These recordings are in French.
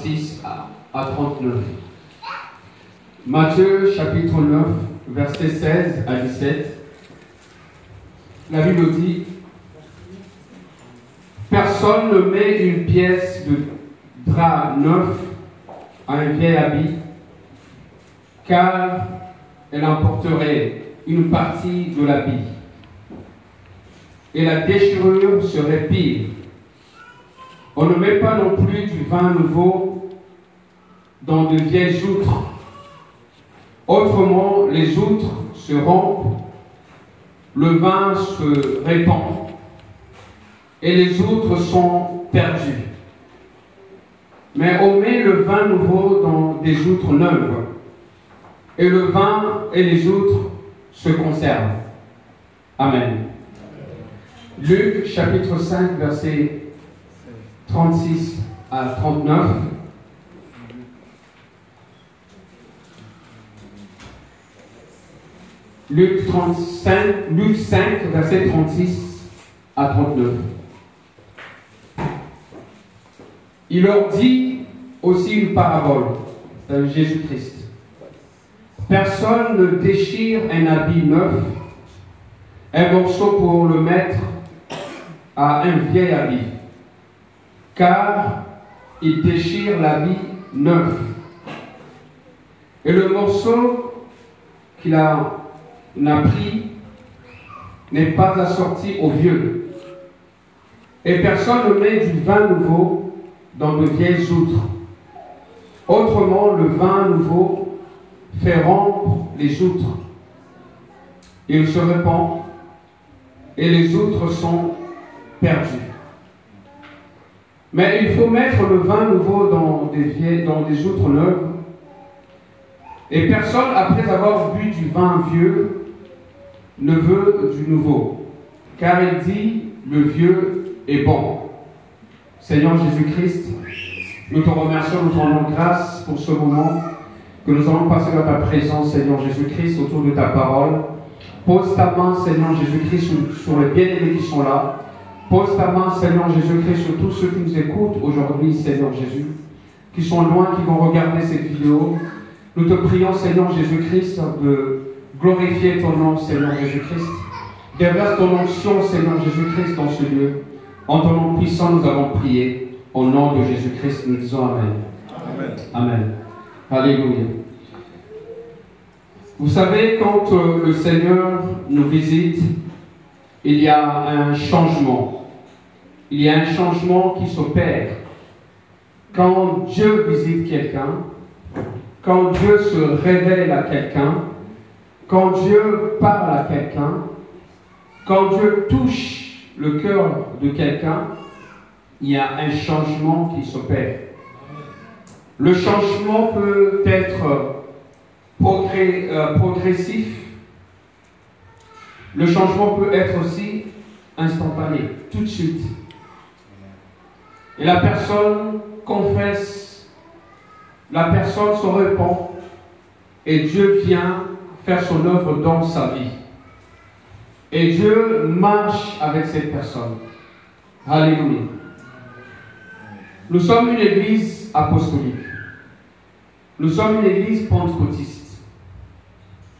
36 à 39. Matthieu chapitre 9, versets 16 à 17. La Bible dit: personne ne met une pièce de drap neuf à un vieil habit, car elle emporterait une partie de l'habit, et la déchirure serait pire. On ne met pas non plus du vin nouveau dans de vieilles outres. Autrement, les outres se rompent, le vin se répand, et les outres sont perdues. Mais on met le vin nouveau dans des outres neuves, et le vin et les outres se conservent. Amen. Luc chapitre 5, versets 36 à 39. Luc 5, versets 36 à 39. Il leur dit aussi une parabole, c'est Jésus-Christ. Personne ne déchire un habit neuf, un morceau pour le mettre à un vieil habit, car il déchire l'habit neuf. Et le morceau qu'il a pris n'est pas assorti au vieux. Et personne ne met du vin nouveau dans de vieilles outres. Autrement, le vin nouveau fait rompre les outres. Il se répand et les outres sont perdues. Mais il faut mettre le vin nouveau dans des outres neuves. Et personne, après avoir bu du vin vieux, ne veut du nouveau, car il dit, le vieux est bon. Seigneur Jésus-Christ, nous te remercions, nous te rendons grâce pour ce moment que nous allons passer dans ta présence, Seigneur Jésus-Christ, autour de ta parole. Pose ta main, Seigneur Jésus-Christ, sur les bien-aimés qui sont là. Pose ta main, Seigneur Jésus-Christ, sur tous ceux qui nous écoutent aujourd'hui, Seigneur Jésus, qui sont loin, qui vont regarder cette vidéo. Nous te prions, Seigneur Jésus-Christ, de glorifier ton nom, Seigneur Jésus-Christ. Déverse ton onction, Seigneur Jésus-Christ, dans ce lieu. En ton nom puissant, nous avons prié. Au nom de Jésus-Christ, nous disons Amen. Amen. Amen. Alléluia. Vous savez, quand le Seigneur nous visite, il y a un changement. Il y a un changement qui s'opère. Quand Dieu visite quelqu'un, quand Dieu se révèle à quelqu'un, quand Dieu parle à quelqu'un, quand Dieu touche le cœur de quelqu'un, il y a un changement qui s'opère. Le changement peut être progressif. Le changement peut être aussi instantané, tout de suite. Et la personne confesse, la personne se répand, et Dieu vient faire son œuvre dans sa vie. Et Dieu marche avec cette personne. Alléluia. Nous sommes une église apostolique. Nous sommes une église pentecôtiste.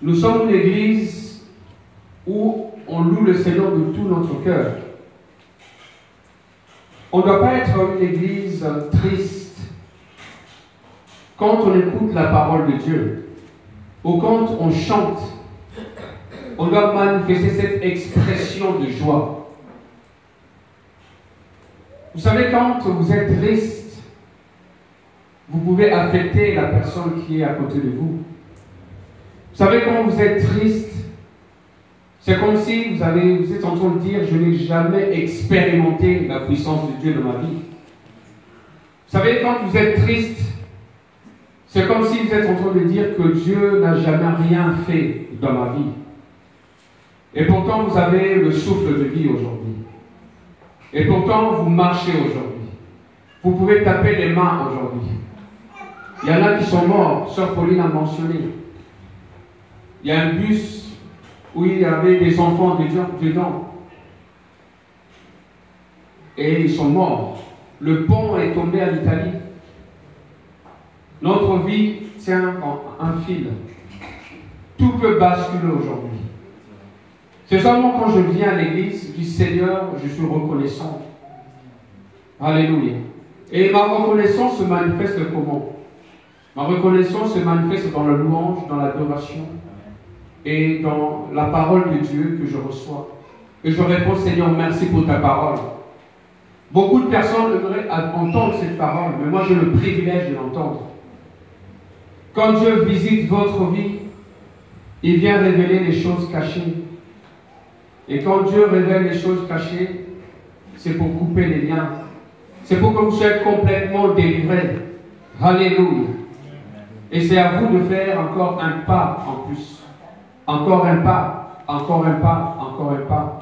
Nous sommes une église où on loue le Seigneur de tout notre cœur. On ne doit pas être une église triste quand on écoute la parole de Dieu ou quand on chante. On doit manifester cette expression de joie. Vous savez, quand vous êtes triste, vous pouvez affecter la personne qui est à côté de vous. Vous savez, quand vous êtes triste, c'est comme si vous êtes en train de dire, je n'ai jamais expérimenté la puissance de Dieu dans ma vie. Vous savez, quand vous êtes triste, c'est comme si vous êtes en train de dire que Dieu n'a jamais rien fait dans ma vie. Et pourtant, vous avez le souffle de vie aujourd'hui. Et pourtant, vous marchez aujourd'hui. Vous pouvez taper les mains aujourd'hui. Il y en a qui sont morts, Sœur Pauline a mentionné. Il y a un bus où il y avait des enfants dedans. Et ils sont morts. Le pont est tombé en Italie. Notre vie tient en un fil. Tout peut basculer aujourd'hui. C'est seulement quand je viens à l'église du Seigneur, je suis reconnaissant. Alléluia. Et ma reconnaissance se manifeste comment? Ma reconnaissance se manifeste dans la louange, dans l'adoration et dans la parole de Dieu que je reçois. Et je réponds, Seigneur, merci pour ta parole. Beaucoup de personnes aimeraient entendre cette parole, mais moi j'ai le privilège de l'entendre. Quand Dieu visite votre vie, il vient révéler les choses cachées. Et quand Dieu révèle les choses cachées, c'est pour couper les liens. C'est pour que vous soyez complètement délivrés. Alléluia. Et c'est à vous de faire encore un pas en plus. Encore un pas, encore un pas, encore un pas.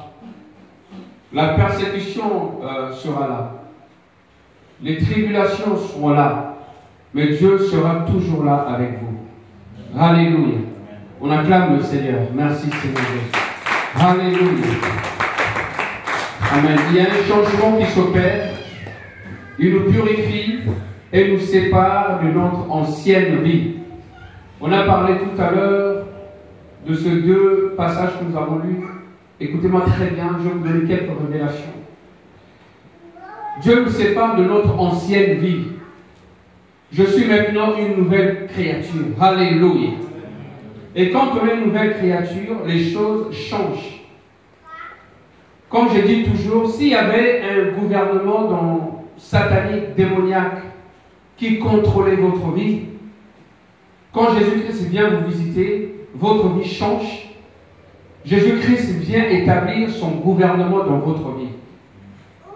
La persécution sera là. Les tribulations seront là. Mais Dieu sera toujours là avec vous. Alléluia. On acclame le Seigneur. Merci Seigneur Jésus. Alléluia. Amen. Il y a un changement qui s'opère. Il nous purifie et nous sépare de notre ancienne vie. On a parlé tout à l'heure de ces deux passages que nous avons lus. Écoutez-moi très bien, je vais vous donner quelques révélations. Dieu nous sépare de notre ancienne vie. Je suis maintenant une nouvelle créature. Alléluia. Et quand on est une nouvelle créature, les choses changent. Comme je dis toujours, s'il y avait un gouvernement satanique, démoniaque, qui contrôlait votre vie, quand Jésus-Christ vient vous visiter, votre vie change. Jésus-Christ vient établir son gouvernement dans votre vie.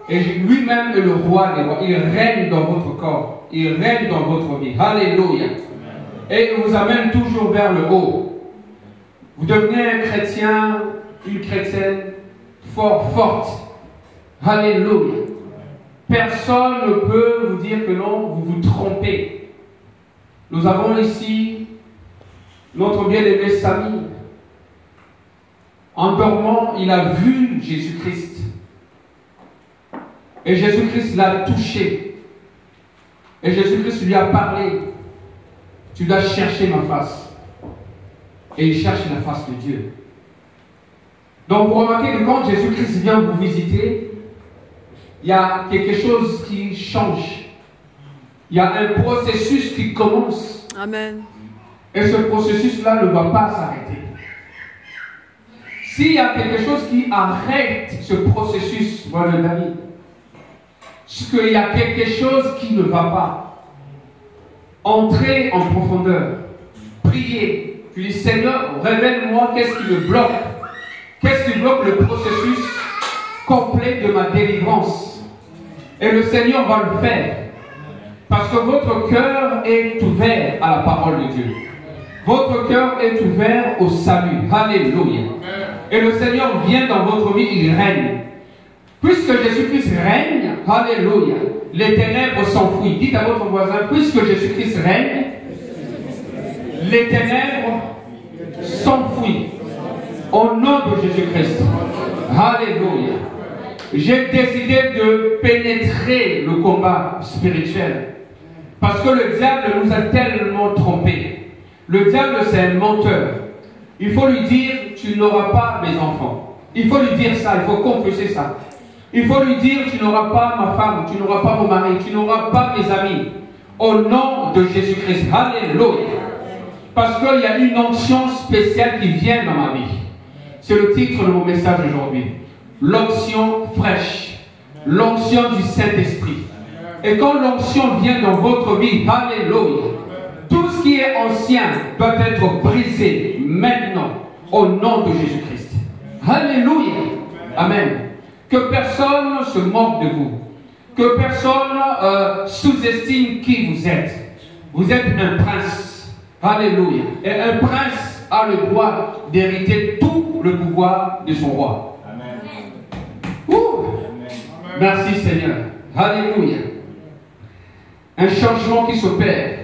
Et lui-même est le roi des rois. Il règne dans votre corps. Il règne dans votre vie. Alléluia. Et il vous amène toujours vers le haut. Vous devenez un chrétien, une chrétienne forte. Alléluia. Personne ne peut vous dire que non, vous vous trompez. Nous avons ici notre bien-aimé Samy. En dormant, il a vu Jésus-Christ. Et Jésus-Christ l'a touché. Et Jésus-Christ lui a parlé. Tu dois chercher ma face. Et il cherche la face de Dieu. Donc vous remarquez que quand Jésus-Christ vient vous visiter, il y a quelque chose qui change. Il y a un processus qui commence. Amen. Et ce processus-là ne va pas s'arrêter. S'il y a quelque chose qui arrête ce processus, voilà David, c'est qu'il y a quelque chose qui ne va pas. Entrez en profondeur. Priez. Tu dis, Seigneur, révèle-moi qu'est-ce qui me bloque. Qu'est-ce qui bloque le processus complet de ma délivrance. Et le Seigneur va le faire. Parce que votre cœur est ouvert à la parole de Dieu. Votre cœur est ouvert au salut. Alléluia. Et le Seigneur vient dans votre vie, il règne. Puisque Jésus-Christ règne, alléluia, les ténèbres s'enfuient. Dites à votre voisin, puisque Jésus-Christ règne, les ténèbres s'enfuient. Au nom de Jésus-Christ. Alléluia. J'ai décidé de pénétrer le combat spirituel. Parce que le diable nous a tellement trompés. Le diable, c'est un menteur. Il faut lui dire, tu n'auras pas mes enfants. Il faut lui dire ça, il faut confesser ça. Il faut lui dire, tu n'auras pas ma femme, tu n'auras pas mon mari, tu n'auras pas mes amis. Au nom de Jésus-Christ. Alléluia. Parce qu'il y a une onction spéciale qui vient dans ma vie. C'est le titre de mon message aujourd'hui. L'onction fraîche. L'onction du Saint-Esprit. Et quand l'onction vient dans votre vie, alléluia, tout ce qui est ancien doit être brisé maintenant au nom de Jésus-Christ. Alléluia. Amen. Que personne ne se moque de vous. Que personne sous-estime qui vous êtes. Vous êtes un prince. Alléluia. Et un prince a le droit d'hériter tout le pouvoir de son roi. Amen. Merci Seigneur. Alléluia. Un changement qui s'opère.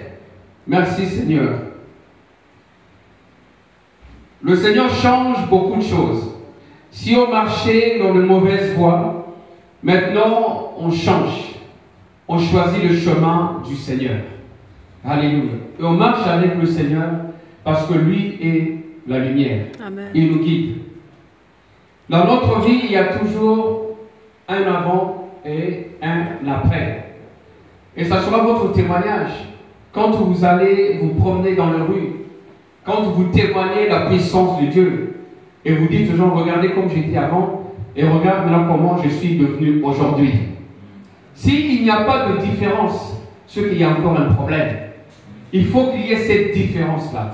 Merci Seigneur. Le Seigneur change beaucoup de choses. Si on marchait dans de mauvaises voies, maintenant on change. On choisit le chemin du Seigneur. Alléluia. Et on marche avec le Seigneur parce que lui est la lumière. Amen. Il nous guide. Dans notre vie, il y a toujours un avant et un après. Et ça sera votre témoignage. Quand vous allez vous promener dans les rues, quand vous témoignez la puissance de Dieu, et vous dites aux gens, regardez comme j'étais avant, et regarde maintenant comment je suis devenu aujourd'hui. S'il n'y a pas de différence, c'est qu'il y a encore un problème. Il faut qu'il y ait cette différence-là.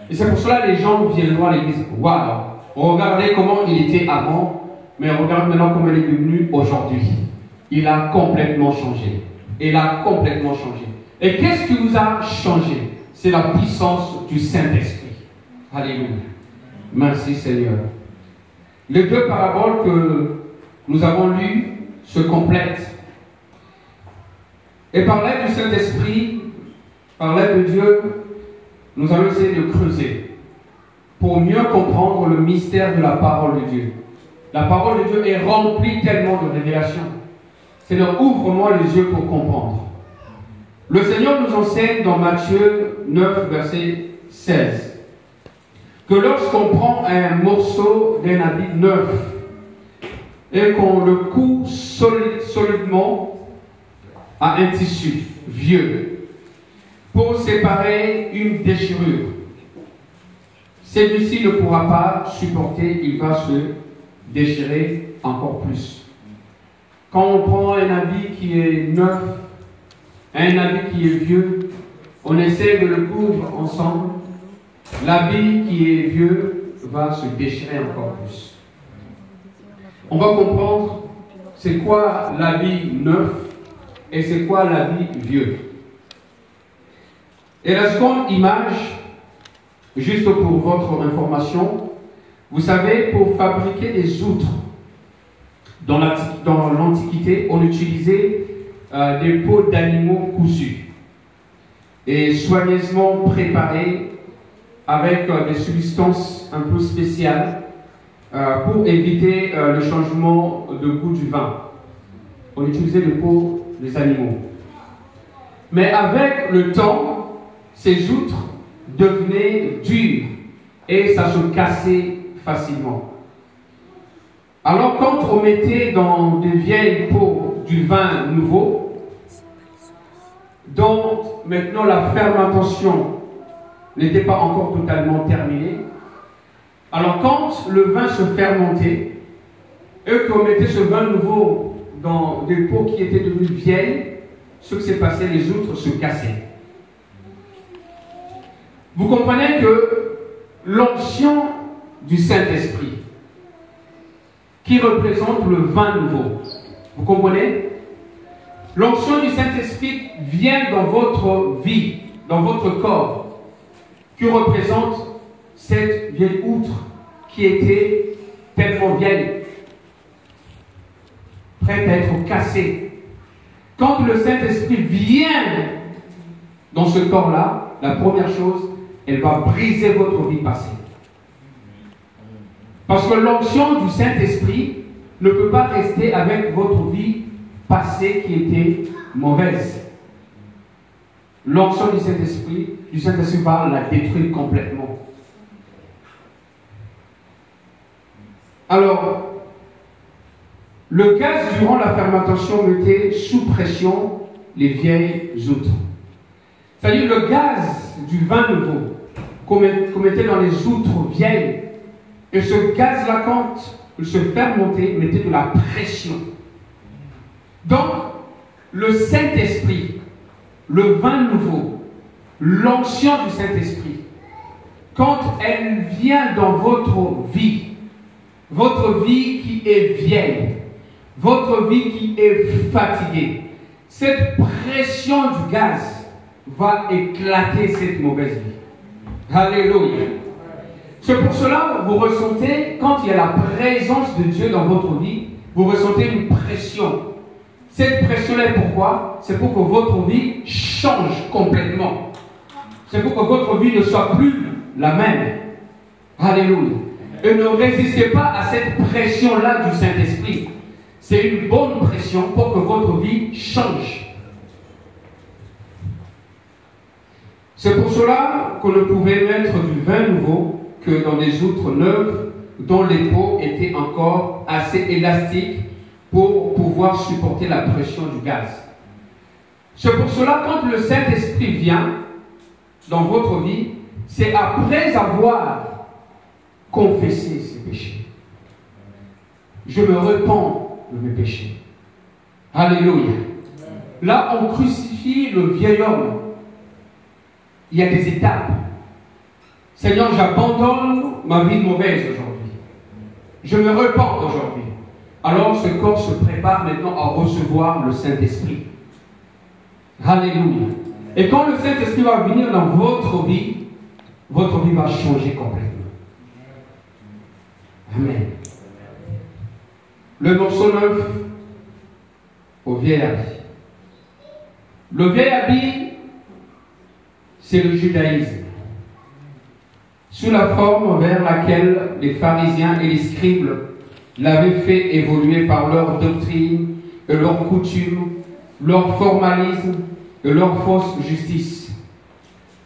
Et c'est pour cela que les gens viennent voir l'église. Waouh! Regardez comment il était avant, mais regarde maintenant comment il est devenu aujourd'hui. Il a complètement changé. Il a complètement changé. Et qu'est-ce qui vous a changé? C'est la puissance du Saint-Esprit. Alléluia. Merci Seigneur. Les deux paraboles que nous avons lues se complètent. Et parlait du Saint-Esprit, parlait de Dieu, nous allons essayer de creuser pour mieux comprendre le mystère de la parole de Dieu. La parole de Dieu est remplie tellement de révélations. Seigneur, ouvre-moi les yeux pour comprendre. Le Seigneur nous enseigne dans Matthieu 9, verset 16, que lorsqu'on prend un morceau d'un habit neuf et qu'on le coud solidement à un tissu vieux pour séparer une déchirure, celui-ci ne pourra pas supporter, il va se déchirer encore plus. Quand on prend un habit qui est neuf, un habit qui est vieux, on essaie de le coudre ensemble, l'habit qui est vieux va se déchirer encore plus. On va comprendre c'est quoi l'habit neuf et c'est quoi l'habit vieux. Et la seconde image, juste pour votre information, vous savez, pour fabriquer des outres, dans l'Antiquité, on utilisait des peaux d'animaux cousus et soigneusement préparés avec des substances un peu spéciales pour éviter le changement de goût du vin. On utilisait les peaux des animaux. Mais avec le temps, ces outres devenaient dures et ça se cassait facilement. Alors quand on mettait dans des vieilles peaux du vin nouveau, dont maintenant la fermentation n'était pas encore totalement terminée, alors quand le vin se fermentait et qu'on mettait ce vin nouveau dans des peaux qui étaient devenues vieilles, ce qui s'est passé, les outres se cassaient. Vous comprenez que l'onction du Saint-Esprit, qui représente le vin nouveau, vous comprenez? L'onction du Saint-Esprit vient dans votre vie, dans votre corps, qui représente cette vieille outre qui était tellement vieille, prête à être cassée. Quand le Saint-Esprit vient dans ce corps-là, la première chose, elle va briser votre vie passée. Parce que l'onction du Saint-Esprit ne peut pas rester avec votre vie passée qui était mauvaise. L'onction du Saint-Esprit va la détruire complètement. Alors, le gaz durant la fermentation mettait sous pression les vieilles outres. C'est-à-dire le gaz du vin nouveau qu'on mettait dans les outres vieilles, et ce gaz-là, quand il se fermentait, mettait de la pression. Donc, le Saint-Esprit, le vin nouveau, l'onction du Saint-Esprit, quand elle vient dans votre vie qui est vieille, votre vie qui est fatiguée, cette pression du gaz va éclater cette mauvaise vie. Alléluia. C'est pour cela que vous ressentez, quand il y a la présence de Dieu dans votre vie, vous ressentez une pression. Cette pression-là, pourquoi? C'est pour que votre vie change complètement. C'est pour que votre vie ne soit plus la même. Alléluia. Et ne résistez pas à cette pression-là du Saint-Esprit. C'est une bonne pression pour que votre vie change. C'est pour cela qu'on ne pouvait mettre du vin nouveau que dans des outres neuves dont les pots étaient encore assez élastiques pour pouvoir supporter la pression du gaz. C'est pour cela quand le Saint-Esprit vient dans votre vie, c'est après avoir confessé ses péchés. Je me repens de mes péchés. Alléluia. Là, on crucifie le vieil homme. Il y a des étapes. Seigneur, j'abandonne ma vie mauvaise aujourd'hui. Je me repens aujourd'hui. Alors ce corps se prépare maintenant à recevoir le Saint-Esprit. Alléluia. Et quand le Saint-Esprit va venir dans votre vie va changer complètement. Amen. Le morceau 9 au vieil habit. Le vieil habit, c'est le judaïsme, sous la forme vers laquelle les pharisiens et les scribes l'avaient fait évoluer par leur doctrine et leurs coutumes, leur formalisme et leur fausse justice.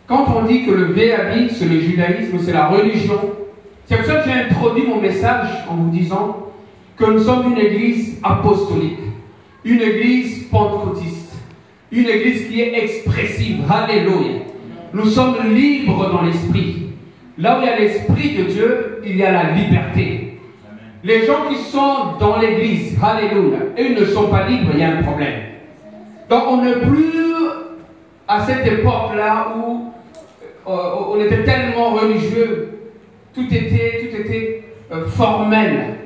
Quand on dit que le vieil habit, c'est le judaïsme, c'est la religion, c'est pour ça que j'ai introduit mon message en vous disant que nous sommes une église apostolique, une église pentecôtiste, une église qui est expressive. Alléluia. Nous sommes libres dans l'esprit. Là où il y a l'esprit de Dieu, il y a la liberté. Amen. Les gens qui sont dans l'église, alléluia, et ils ne sont pas libres, il y a un problème. Donc on n'est plus à cette époque-là où on était tellement religieux, tout était formel.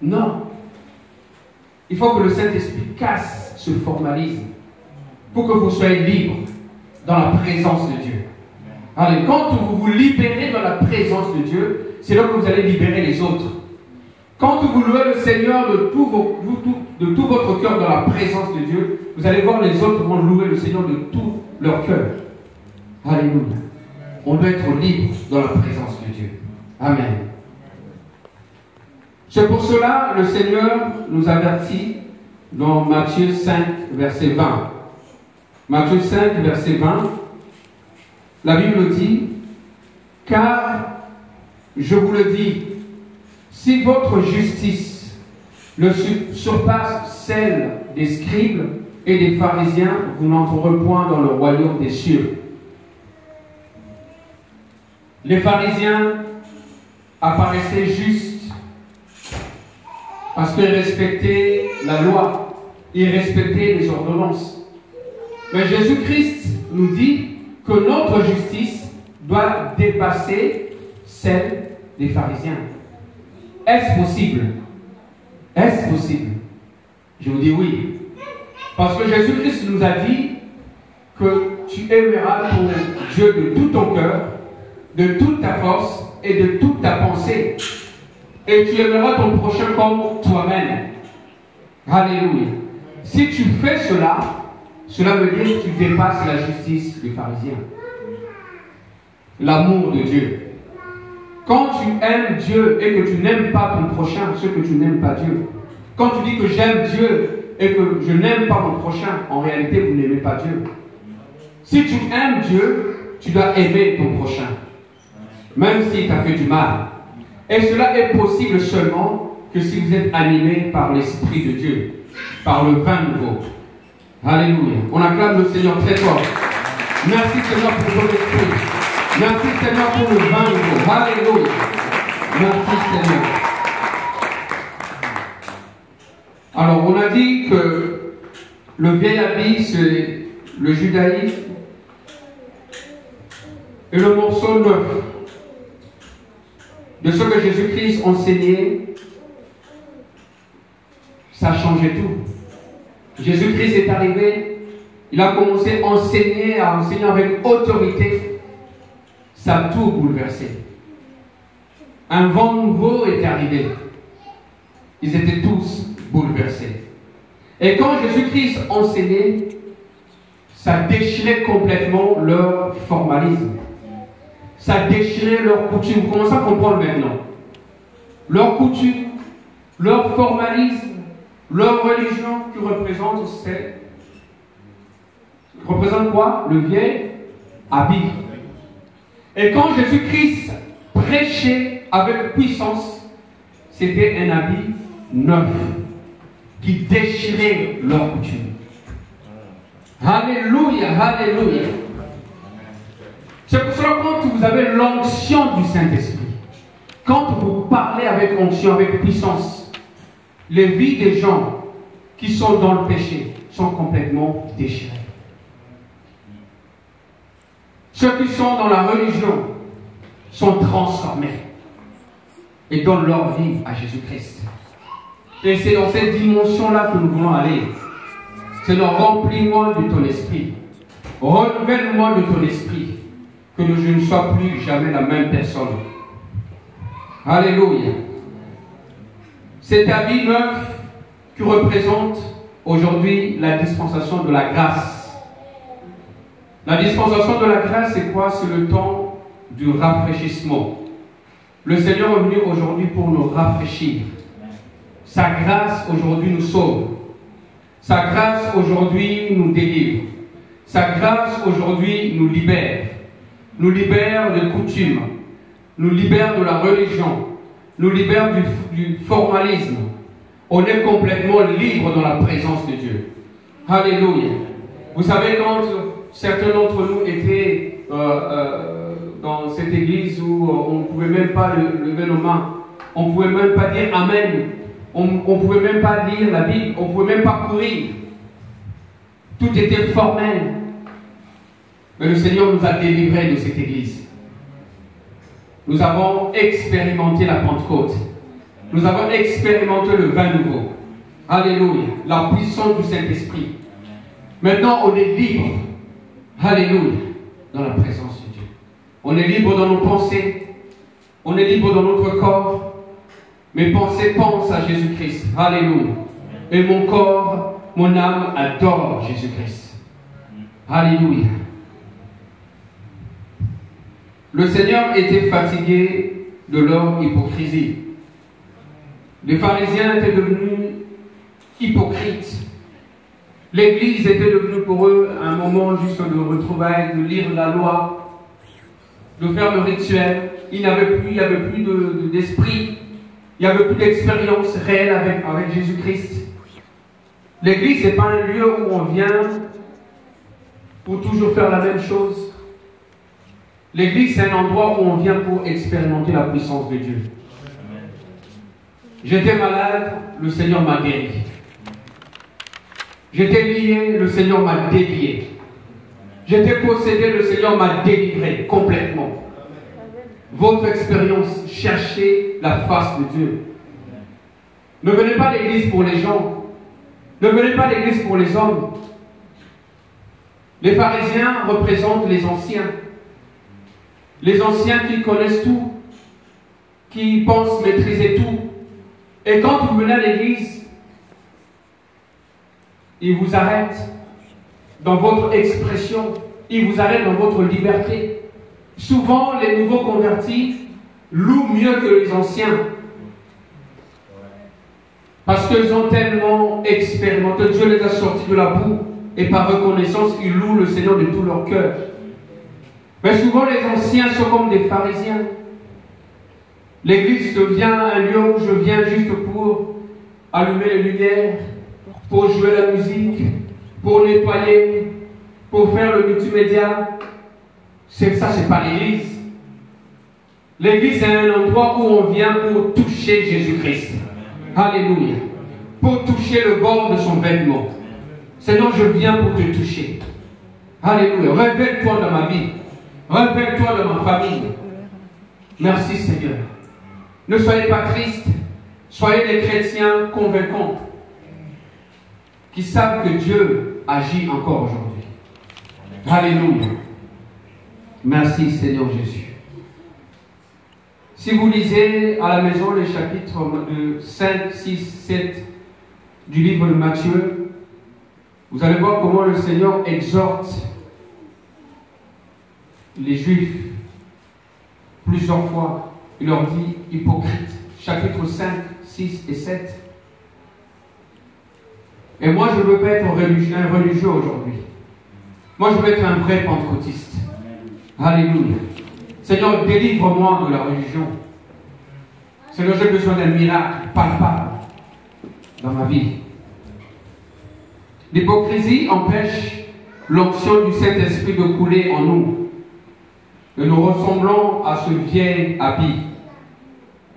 Non. Il faut que le Saint-Esprit casse ce formalisme pour que vous soyez libres dans la présence de Dieu. Allez, quand vous vous libérez dans la présence de Dieu, c'est là que vous allez libérer les autres. Quand vous louez le Seigneur de tout votre cœur dans la présence de Dieu, vous allez voir les autres vont louer le Seigneur de tout leur cœur. Alléluia. On doit être libre dans la présence de Dieu. Amen. C'est pour cela le Seigneur nous avertit dans Matthieu 5, verset 20. Matthieu 5, verset 20, la Bible dit, « Car, je vous le dis, si votre justice ne surpasse celle des scribes et des pharisiens, vous n'entrerez point dans le royaume des cieux. » Les pharisiens apparaissaient justes parce qu'ils respectaient la loi, ils respectaient les ordonnances. Mais Jésus-Christ nous dit que notre justice doit dépasser celle des pharisiens. Est-ce possible? Est-ce possible? Je vous dis oui. Parce que Jésus-Christ nous a dit que tu aimeras ton Dieu de tout ton cœur, de toute ta force et de toute ta pensée. Et tu aimeras ton prochain comme toi-même. Alléluia. Si tu fais cela, cela veut dire que tu dépasses la justice des pharisiens. L'amour de Dieu. Quand tu aimes Dieu et que tu n'aimes pas ton prochain, ce que tu n'aimes pas Dieu. Quand tu dis que j'aime Dieu et que je n'aime pas mon prochain, en réalité vous n'aimez pas Dieu. Si tu aimes Dieu, tu dois aimer ton prochain. Même s'il t'a fait du mal. Et cela est possible seulement que si vous êtes animé par l'Esprit de Dieu, par le vin nouveau. Alléluia. On acclame le Seigneur très fort. Merci Seigneur pour ton esprit. Merci Seigneur pour le vin nouveau. Alléluia. Merci Seigneur. Alors on a dit que le vieil habit c'est le judaïsme et le morceau neuf de ce que Jésus-Christ enseignait, ça changeait tout. Jésus-Christ est arrivé, il a commencé à enseigner avec autorité. Ça a tout bouleversé. Un vent nouveau est arrivé. Ils étaient tous bouleversés. Et quand Jésus-Christ enseignait, ça déchirait complètement leur formalisme. Ça déchirait leur coutume. Vous commencez à comprendre maintenant. Leur coutume, leur formalisme, leur religion qui représente quoi? Le vieil habit. Et quand Jésus-Christ prêchait avec puissance, c'était un habit neuf qui déchirait leur coutume. Alléluia, alléluia. C'est pour cela que quand vous avez l'onction du Saint-Esprit, quand vous parlez avec onction, avec puissance, les vies des gens qui sont dans le péché sont complètement déchirées. Ceux qui sont dans la religion sont transformés et donnent leur vie à Jésus-Christ. Et c'est dans cette dimension-là que nous voulons aller. C'est le remplis-moi de ton esprit. Renouvelle-moi de ton esprit. Que je ne sois plus jamais la même personne. Alléluia. Cet habit neuf qui représente aujourd'hui la dispensation de la grâce. La dispensation de la grâce, c'est quoi? C'est le temps du rafraîchissement. Le Seigneur est venu aujourd'hui pour nous rafraîchir. Sa grâce aujourd'hui nous sauve. Sa grâce aujourd'hui nous délivre. Sa grâce aujourd'hui nous libère. Nous libère de coutumes. Nous libère de la religion. Nous libère du formalisme. On est complètement libre dans la présence de Dieu. Alléluia. Vous savez, quand certains d'entre nous étaient dans cette église où on ne pouvait même pas lever nos mains, on ne pouvait même pas dire Amen, on ne pouvait même pas lire la Bible, on ne pouvait même pas courir. Tout était formel. Mais le Seigneur nous a délivrés de cette église. Nous avons expérimenté la Pentecôte. Nous avons expérimenté le vin nouveau. Alléluia. La puissance du Saint-Esprit. Maintenant, on est libre. Alléluia. Dans la présence de Dieu. On est libre dans nos pensées. On est libre dans notre corps. Mes pensées pensent à Jésus-Christ. Alléluia. Et mon corps, mon âme adore Jésus-Christ. Alléluia. Le Seigneur était fatigué de leur hypocrisie. Les pharisiens étaient devenus hypocrites. L'église était devenue pour eux un moment juste de retrouvailles, de lire la loi, de faire le rituel. Il n'y avait plus d'esprit, il n'y avait plus d'expérience réelle avec Jésus-Christ. L'église, ce n'est pas un lieu où on vient pour toujours faire la même chose. L'église, c'est un endroit où on vient pour expérimenter la puissance de Dieu. J'étais malade, le Seigneur m'a guéri. J'étais lié, le Seigneur m'a délié. J'étais possédé, le Seigneur m'a délivré complètement. Votre expérience, cherchez la face de Dieu. Ne venez pas à l'église pour les gens. Ne venez pas à l'église pour les hommes. Les pharisiens représentent les anciens. Les anciens qui connaissent tout, qui pensent maîtriser tout. Et quand vous venez à l'église, ils vous arrêtent dans votre expression, ils vous arrêtent dans votre liberté. Souvent, les nouveaux convertis louent mieux que les anciens. Parce qu'ils ont tellement expérimenté, Dieu les a sortis de la boue, et par reconnaissance, ils louent le Seigneur de tout leur cœur. Mais souvent, les anciens sont comme des pharisiens. L'église devient un lieu où je viens juste pour allumer les lumières, pour jouer la musique, pour nettoyer, pour faire le multimédia. Ça, c'est pas l'église. L'église, c'est un endroit où on vient pour toucher Jésus-Christ. Alléluia. Pour toucher le bord de son vêtement. Seigneur, je viens pour te toucher. Alléluia. Révèle-toi dans ma vie. Révèle-toi dans ma famille. Merci Seigneur. Ne soyez pas tristes. Soyez des chrétiens convaincants qui savent que Dieu agit encore aujourd'hui. Alléluia. Merci Seigneur Jésus. Si vous lisez à la maison les chapitres de 5, 6, 7 du livre de Matthieu, vous allez voir comment le Seigneur exhorte les Juifs plusieurs fois. Il leur dit hypocrite. Chapitre 5, 6 et 7. Et moi, je ne veux pas être un religieux aujourd'hui. Moi, je veux être un vrai pentecôtiste. Alléluia. Seigneur, délivre-moi de la religion. Seigneur, j'ai besoin d'un miracle palpable dans ma vie. L'hypocrisie empêche l'onction du Saint-Esprit de couler en nous. Et nous ressemblons à ce vieil habit.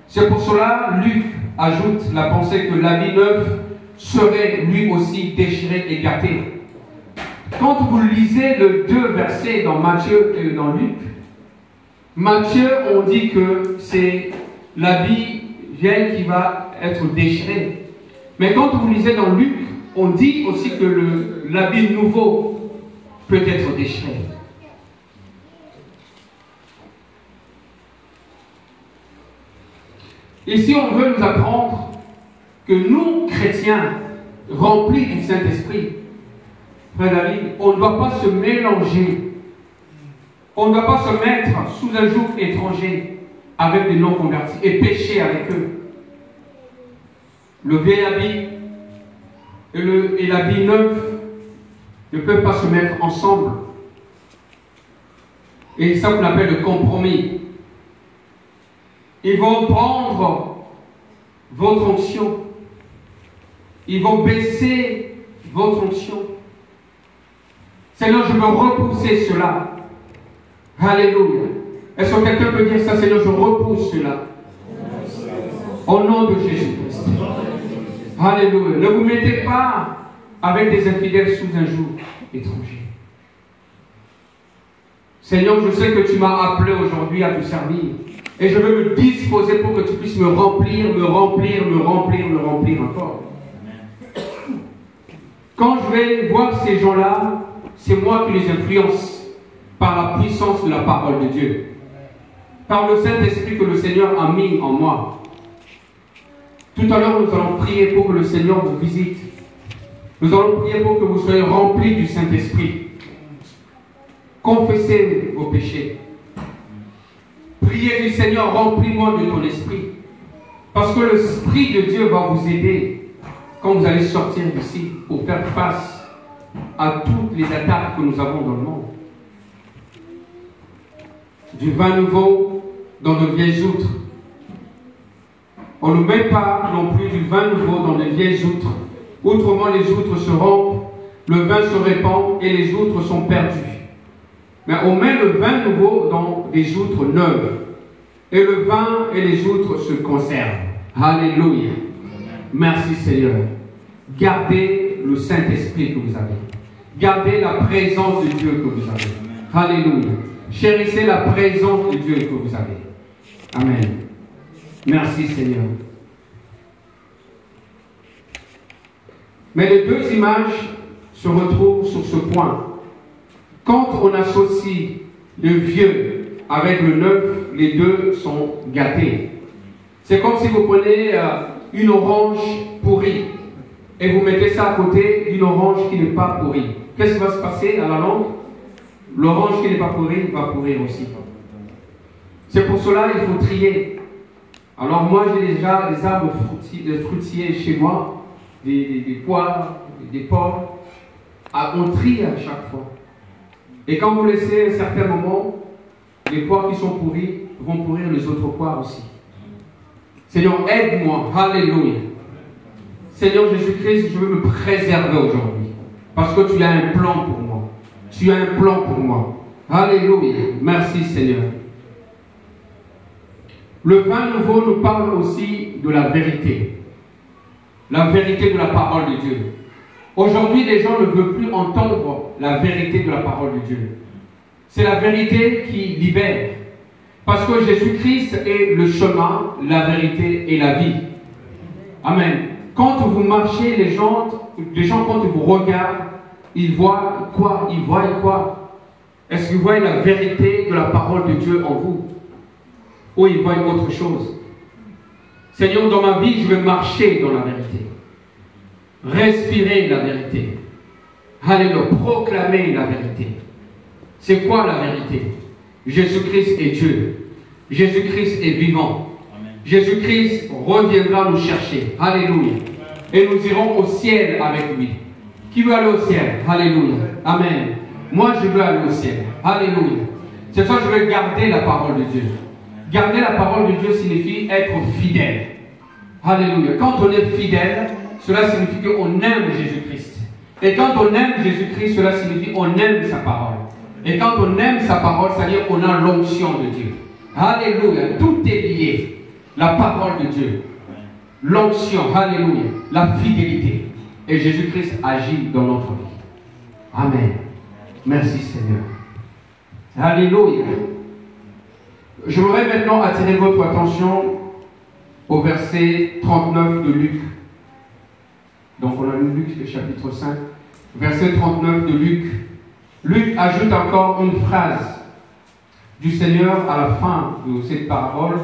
C'est pour cela, Luc ajoute la pensée que l'habit neuf serait lui aussi déchiré et gâté. Quand vous lisez les deux versets dans Matthieu et dans Luc, Matthieu, on dit que c'est l'habit vieil qui va être déchiré. Mais quand vous lisez dans Luc, on dit aussi que l'habit nouveau peut être déchiré. Ici, on veut nous apprendre que nous, chrétiens, remplis du Saint-Esprit, frère David, on ne doit pas se mélanger. On ne doit pas se mettre sous un joug étranger avec des non-convertis et pécher avec eux. Le vieil habit et l'habit neuf ne peuvent pas se mettre ensemble. Et ça, on appelle le compromis. Ils vont prendre votre onction. Ils vont baisser votre onction. Seigneur, je veux repousser cela. Alléluia. Est-ce que quelqu'un peut dire ça? Seigneur, je repousse cela. Au nom de Jésus-Christ. Alléluia. Ne vous mettez pas avec des infidèles sous un joug étranger. Seigneur, je sais que tu m'as appelé aujourd'hui à te servir. Et je veux me disposer pour que tu puisses me remplir encore. Quand je vais voir ces gens-là, c'est moi qui les influence par la puissance de la parole de Dieu. Par le Saint-Esprit que le Seigneur a mis en moi. Tout à l'heure, nous allons prier pour que le Seigneur vous visite. Nous allons prier pour que vous soyez remplis du Saint-Esprit. Confessez vos péchés. Priez du Seigneur, remplis-moi de ton esprit. Parce que l'Esprit de Dieu va vous aider quand vous allez sortir d'ici pour faire face à toutes les attaques que nous avons dans le monde. Du vin nouveau dans de vieilles outres. On ne met pas non plus du vin nouveau dans de vieilles outres. Autrement, les outres se rompent, le vin se répand et les outres sont perdues. Mais on met le vin nouveau dans des outres neuves. Et le vin et les outres se conservent. Alléluia. Merci Seigneur. Gardez le Saint-Esprit que vous avez. Gardez la présence de Dieu que vous avez. Alléluia. Chérissez la présence de Dieu que vous avez. Amen. Merci Seigneur. Mais les deux images se retrouvent sur ce point. Quand on associe le vieux avec le neuf, les deux sont gâtés. C'est comme si vous prenez une orange pourrie et vous mettez ça à côté d'une orange qui n'est pas pourrie. Qu'est-ce qui va se passer à la langue? L'orange qui n'est pas pourrie va pourrir aussi. C'est pour cela qu'il faut trier. Alors moi j'ai déjà des arbres fruitiers chez moi, des poires, des pommes. On trie à chaque fois. Et quand vous laissez à un certain moment, les poires qui sont pourries vont pourrir les autres poires aussi. Seigneur, aide-moi. Alléluia. Seigneur Jésus-Christ, je veux me préserver aujourd'hui. Parce que tu as un plan pour moi. Tu as un plan pour moi. Alléluia. Merci Seigneur. Le vin nouveau nous parle aussi de la vérité. La vérité de la parole de Dieu. Aujourd'hui, les gens ne veulent plus entendre la vérité de la parole de Dieu. C'est la vérité qui libère. Parce que Jésus-Christ est le chemin, la vérité et la vie. Amen. Quand vous marchez, les gens quand ils vous regardent, ils voient quoi? Ils voient quoi? Est-ce qu'ils voient la vérité de la parole de Dieu en vous? Ou ils voient autre chose? Seigneur, dans ma vie, je veux marcher dans la vérité. Respirer la vérité. Alléluia. Proclamer la vérité. C'est quoi la vérité? Jésus-Christ est Dieu. Jésus-Christ est vivant. Jésus-Christ reviendra nous chercher. Alléluia. Et nous irons au ciel avec lui. Qui veut aller au ciel? Alléluia. Amen. Moi, je veux aller au ciel. Alléluia. C'est ça que je veux garder la parole de Dieu. Garder la parole de Dieu signifie être fidèle. Alléluia. Quand on est fidèle, cela signifie qu'on aime Jésus-Christ. Et quand on aime Jésus-Christ, cela signifie qu'on aime sa parole. Et quand on aime sa parole, c'est-à-dire qu'on a l'onction de Dieu. Alléluia. Tout est lié. La parole de Dieu. L'onction. Alléluia. La fidélité. Et Jésus-Christ agit dans notre vie. Amen. Merci Seigneur. Alléluia. Je voudrais maintenant attirer votre attention au verset 39 de Luc. Donc on a lu Luc chapitre 5. Verset 39 de Luc. Luc ajoute encore une phrase du Seigneur à la fin de cette parole.